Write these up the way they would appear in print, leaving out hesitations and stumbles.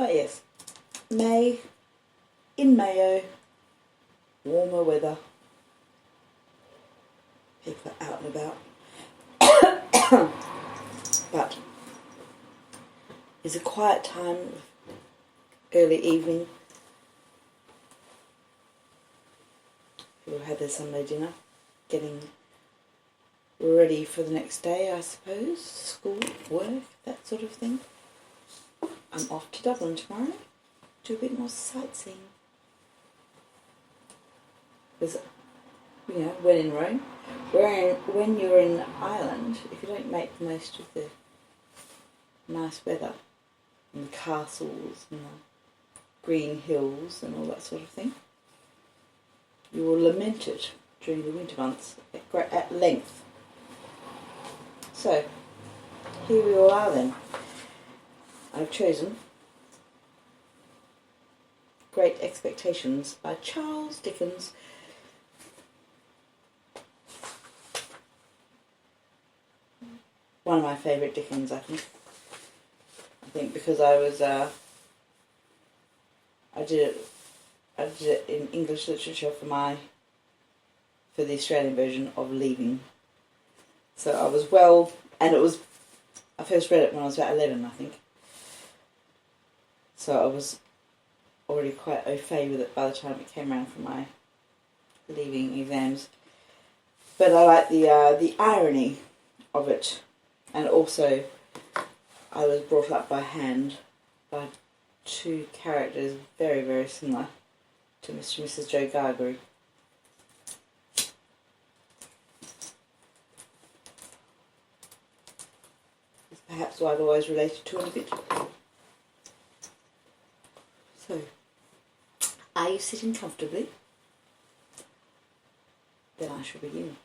But yes, May, in Mayo, warmer weather, people are out and about. But it's a quiet time, early evening. People have their Sunday dinner, getting ready for the next day, I suppose. School, work, that sort of thing. I'm off to Dublin tomorrow, do a bit more sightseeing. Because, you know, when in Rome, when you're in Ireland, if you don't make the most of the nice weather and the castles and the green hills and all that sort of thing, you will lament it during the winter months at length. So, here we all are then. I've chosen Great Expectations by Charles Dickens. One of my favourite Dickens, I think. I think because I did it in English literature for the Australian version of Leaving. So I was I first read it when I was about 11, I think. So I was already quite au fait with it by the time it came around for my leaving exams. But I like the irony of it, and also I was brought up by hand by two characters very, very similar to Mr. and Mrs. Joe Gargery. It's perhaps who I've always related to in a bit. So, are you sitting comfortably? Then I shall begin.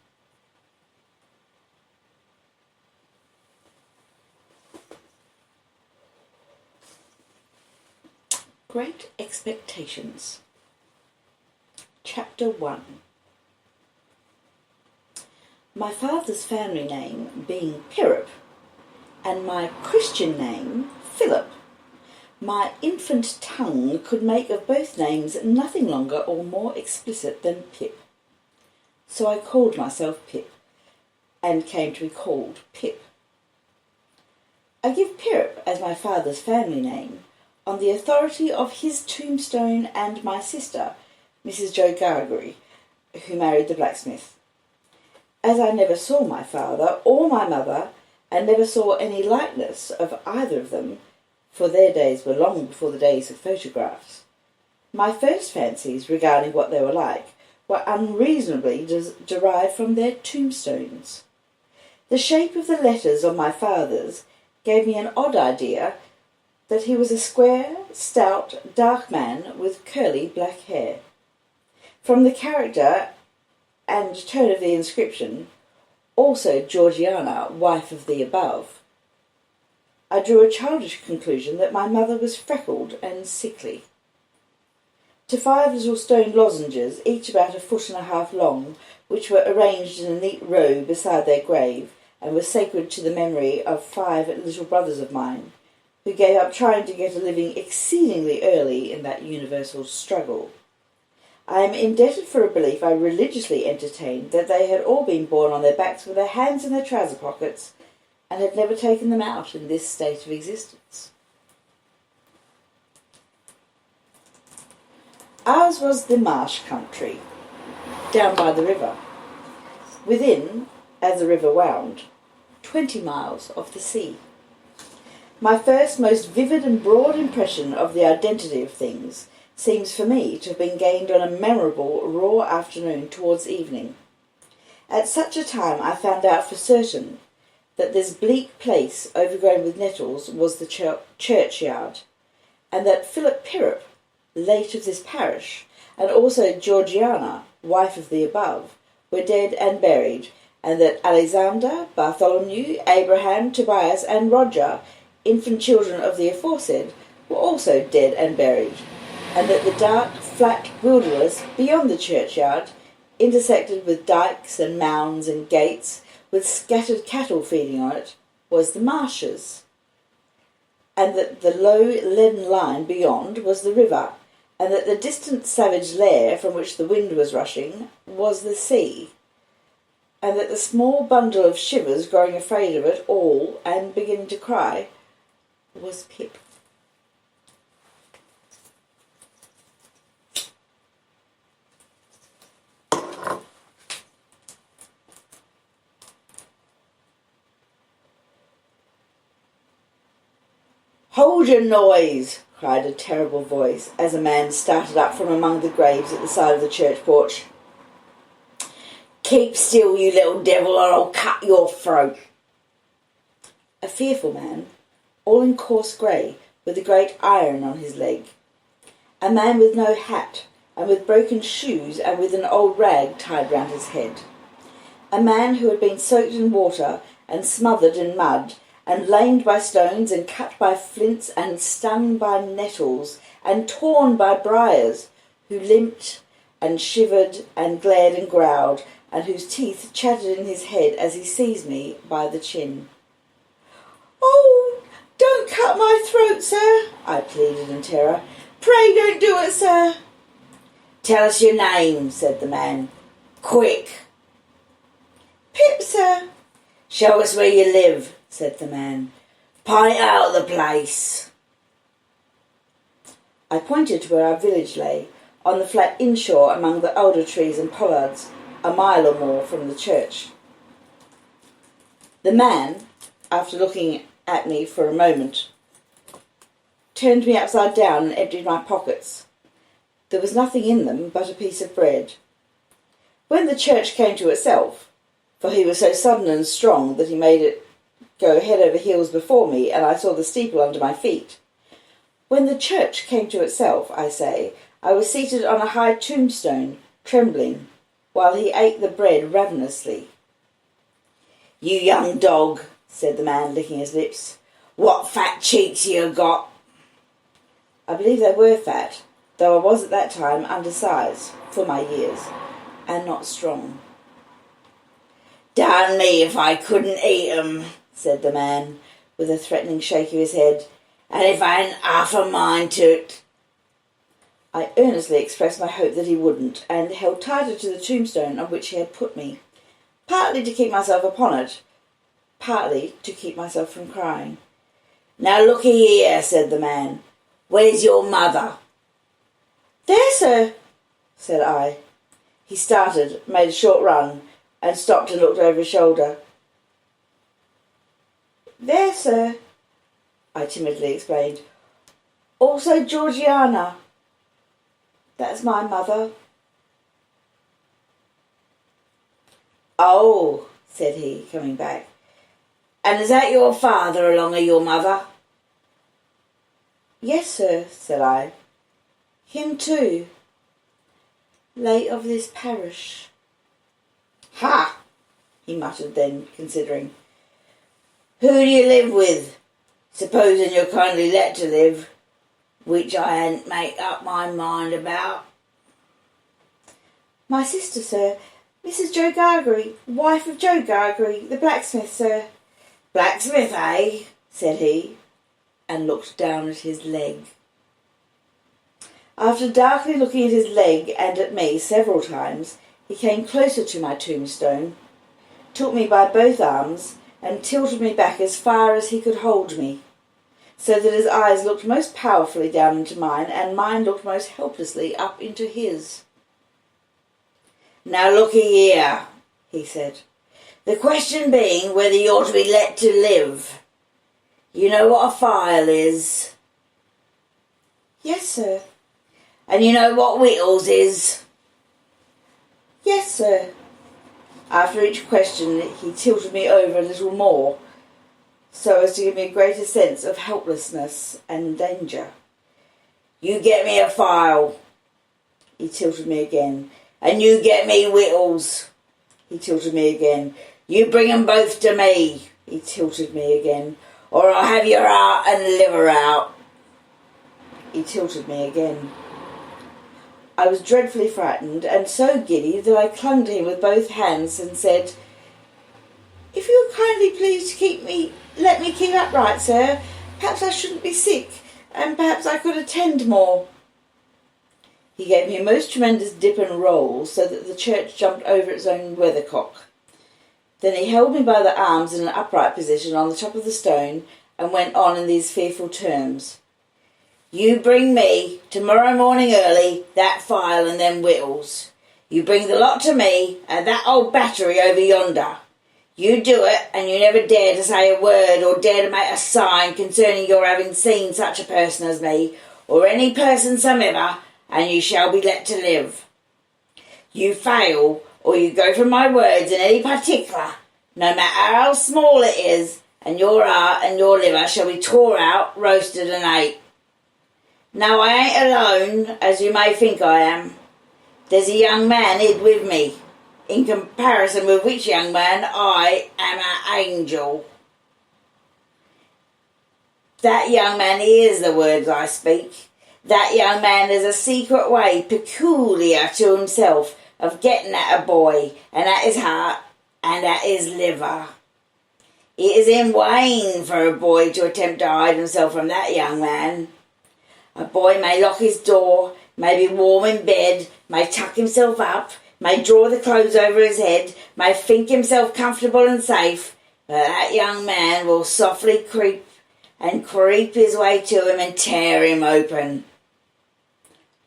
Great Expectations. Chapter 1. My father's family name being Pirrip, and my Christian name Philip, my infant tongue could make of both names nothing longer or more explicit than Pip. So I called myself Pip, and came to be called Pip. I give Pirrip as my father's family name on the authority of his tombstone and my sister, Mrs. Joe Gargery, who married the blacksmith. As I never saw my father or my mother, and never saw any likeness of either of them, for their days were long before the days of photographs, my first fancies regarding what they were like were unreasonably derived from their tombstones. The shape of the letters on my father's gave me an odd idea that he was a square, stout, dark man with curly black hair. From the character and tone of the inscription, also Georgiana, wife of the above, I drew a childish conclusion that my mother was freckled and sickly. To 5 little stone lozenges, each about 1.5 feet long, which were arranged in a neat row beside their grave, and were sacred to the memory of 5 little brothers of mine, who gave up trying to get a living exceedingly early in that universal struggle. I am indebted for a belief I religiously entertained that they had all been born on their backs with their hands in their trouser pockets, and had never taken them out in this state of existence. Ours was the marsh country, down by the river, within, as the river wound, 20 miles of the sea. My first most vivid and broad impression of the identity of things seems for me to have been gained on a memorable raw afternoon towards evening. At such a time I found out for certain that this bleak place overgrown with nettles was the churchyard, and that Philip Pirrip, late of this parish, and also Georgiana, wife of the above, were dead and buried, and that Alexander, Bartholomew, Abraham, Tobias, and Roger, infant children of the aforesaid, were also dead and buried, and that the dark, flat wilderness beyond the churchyard, intersected with dykes and mounds and gates, with scattered cattle feeding on it, was the marshes. and that the low leaden line beyond was the river, and that the distant savage lair from which the wind was rushing was the sea, and that the small bundle of shivers growing afraid of it all and beginning to cry was Pip. "Hold your noise!" cried a terrible voice, as a man started up from among the graves at the side of the church porch. "Keep still, you little devil, or I'll cut your throat." A fearful man, all in coarse grey, with a great iron on his leg. A man with no hat, and with broken shoes, and with an old rag tied round his head. A man who had been soaked in water, and smothered in mud, and lamed by stones, and cut by flints, and stung by nettles, and torn by briars, who limped, and shivered, and glared and growled, and whose teeth chattered in his head as he seized me by the chin. "Oh, don't cut my throat, sir," I pleaded in terror. "Pray don't do it, sir." "Tell us your name," said the man. "Quick." "Pip, sir." "Show us where you live," said the man. "Pint out the place." I pointed to where our village lay, on the flat inshore among the alder trees and pollards, a mile or more from the church. The man, after looking at me for a moment, turned me upside down and emptied my pockets. There was nothing in them but a piece of bread. When the church came to itself, for he was so sudden and strong that he made it go head over heels before me, and I saw the steeple under my feet. When the church came to itself, I say, I was seated on a high tombstone, trembling, while he ate the bread ravenously. "You young dog," said the man, licking his lips, "what fat cheeks you got." I believe they were fat, though I was at that time undersized, for my years, and not strong. "Darn me if I couldn't eat 'em," said the man, with a threatening shake of his head, "and if I hadn't half a mind to't." I earnestly expressed my hope that he wouldn't, and held tighter to the tombstone on which he had put me, partly to keep myself upon it, partly to keep myself from crying. "Now look'ee here," said the man, "where's your mother?" "There, sir," said I. He started, made a short run, and stopped and looked over his shoulder. "There, sir," I timidly explained. "Also Georgiana. That's my mother." "Oh," said he, coming back. "And is that your father along of your mother?" "Yes, sir," said I. "Him too. Late of this parish." "Ha!" he muttered then, considering. "Who do you live with, supposing you're kindly let to live, which I hadn't made up my mind about?" "My sister, sir, Mrs. Joe Gargery, wife of Joe Gargery, the blacksmith, sir." "Blacksmith, eh?" said he, and looked down at his leg. After darkly looking at his leg and at me several times, he came closer to my tombstone, took me by both arms, and tilted me back as far as he could hold me, so that his eyes looked most powerfully down into mine, and mine looked most helplessly up into his. "Now look'ee here," he said. "The question being whether you're to be let to live. You know what a file is?" "Yes, sir." "And you know what whittles is?" "Yes, sir." After each question he tilted me over a little more, so as to give me a greater sense of helplessness and danger. "You get me a file." He tilted me again. "And you get me whittles." He tilted me again. "You bring 'em both to me." He tilted me again. "Or I'll have your heart and liver out." He tilted me again. I was dreadfully frightened, and so giddy that I clung to him with both hands and said, "If you would kindly please to let me keep upright, sir, Perhaps I shouldn't be sick, and perhaps I could attend more. He gave me a most tremendous dip and roll, so that the church jumped over its own weathercock. Then he held me by the arms in an upright position on the top of the stone, and went on in these fearful terms. You bring me, tomorrow morning early, that file and them whittles. You bring the lot to me, and that old battery over yonder. You do it, and you never dare to say a word or dare to make a sign concerning your having seen such a person as me, or any person somever, and you shall be let to live. You fail, or you go from my words in any particular, no matter how small it is, and your heart and your liver shall be tore out, roasted and ate. Now I ain't alone, as you may think I am. There's a young man hid with me, in comparison with which young man I am an angel. That young man hears the words I speak. That young man has a secret way peculiar to himself of getting at a boy, and at his heart, and at his liver. It is in vain for a boy to attempt to hide himself from that young man. A boy may lock his door, may be warm in bed, may tuck himself up, may draw the clothes over his head, may think himself comfortable and safe, but that young man will softly creep his way to him and tear him open.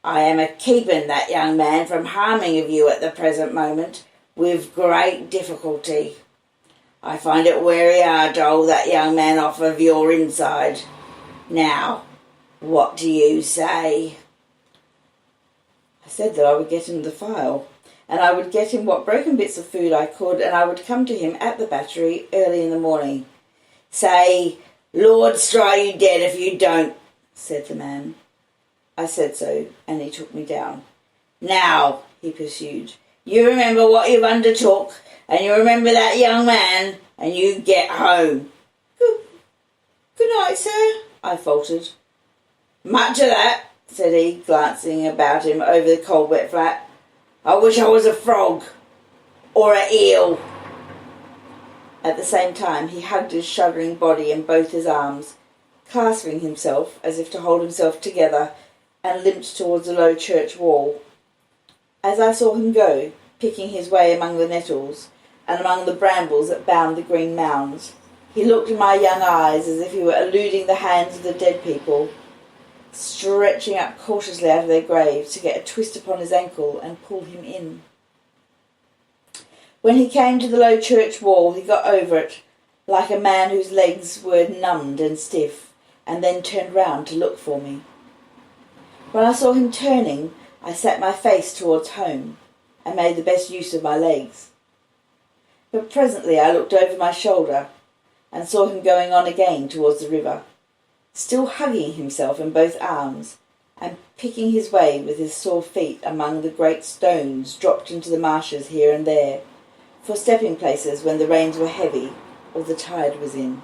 I am a-keeping that young man from harming of you at the present moment, with great difficulty. I find it weary hard to hold that young man off of your inside. Now, what do you say? I said that I would get him the file, and I would get him what broken bits of food I could, and I would come to him at the battery early in the morning. Say, Lord strike you dead if you don't, said the man. I said so, and he took me down. Now, he pursued, you remember what you've undertook, and you remember that young man, and you get home. Good night, sir, I faltered. Much of that, said he, glancing about him over the cold wet flat. I wish I was a frog, or a eel. At the same time he hugged his shuddering body in both his arms, clasping himself as if to hold himself together, and limped towards the low church wall. As I saw him go, picking his way among the nettles, and among the brambles that bound the green mounds, he looked in my young eyes as if he were eluding the hands of the dead people, stretching up cautiously out of their graves to get a twist upon his ankle and pull him in. When he came to the low church wall, he got over it, like a man whose legs were numbed and stiff, and then turned round to look for me. When I saw him turning, I set my face towards home, and made the best use of my legs. But presently I looked over my shoulder, and saw him going on again towards the river, still hugging himself in both arms, and picking his way with his sore feet among the great stones dropped into the marshes here and there, for stepping places when the rains were heavy or the tide was in.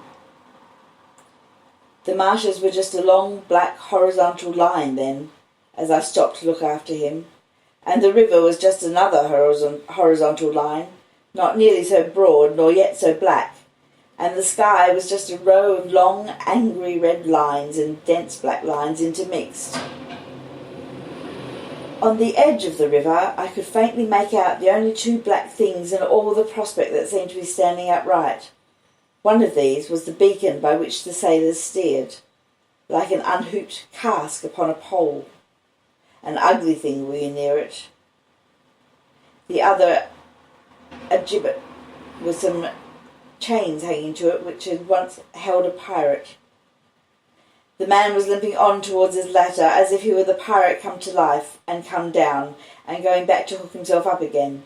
The marshes were just a long black horizontal line then, as I stopped to look after him, and the river was just another horizontal line, not nearly so broad nor yet so black, and the sky was just a row of long, angry red lines and dense black lines intermixed. On the edge of the river I could faintly make out the only two black things in all the prospect that seemed to be standing upright. One of these was the beacon by which the sailors steered, like an unhooped cask upon a pole. An ugly thing we were near it. The other, a gibbet, with some chains hanging to it which had once held a pirate. The man was limping on towards his latter as if he were the pirate come to life and come down and going back to hook himself up again.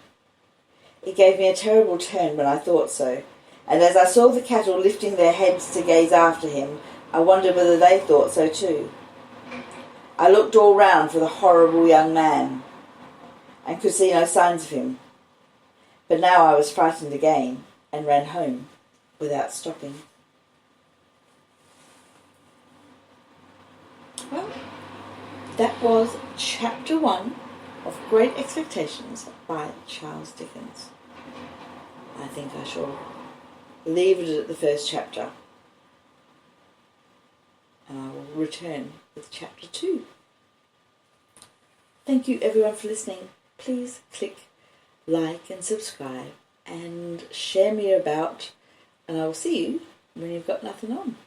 It gave me a terrible turn when I thought so, and as I saw the cattle lifting their heads to gaze after him, I wondered whether they thought so too. I looked all round for the horrible young man, and could see no signs of him. But now I was frightened again, and ran home without stopping. Well, that was chapter 1 of Great Expectations by Charles Dickens. I think I shall leave it at the first chapter. and I will return with chapter 2. Thank you everyone for listening. Please click like and subscribe and share me about, and I will see you when you've got nothing on.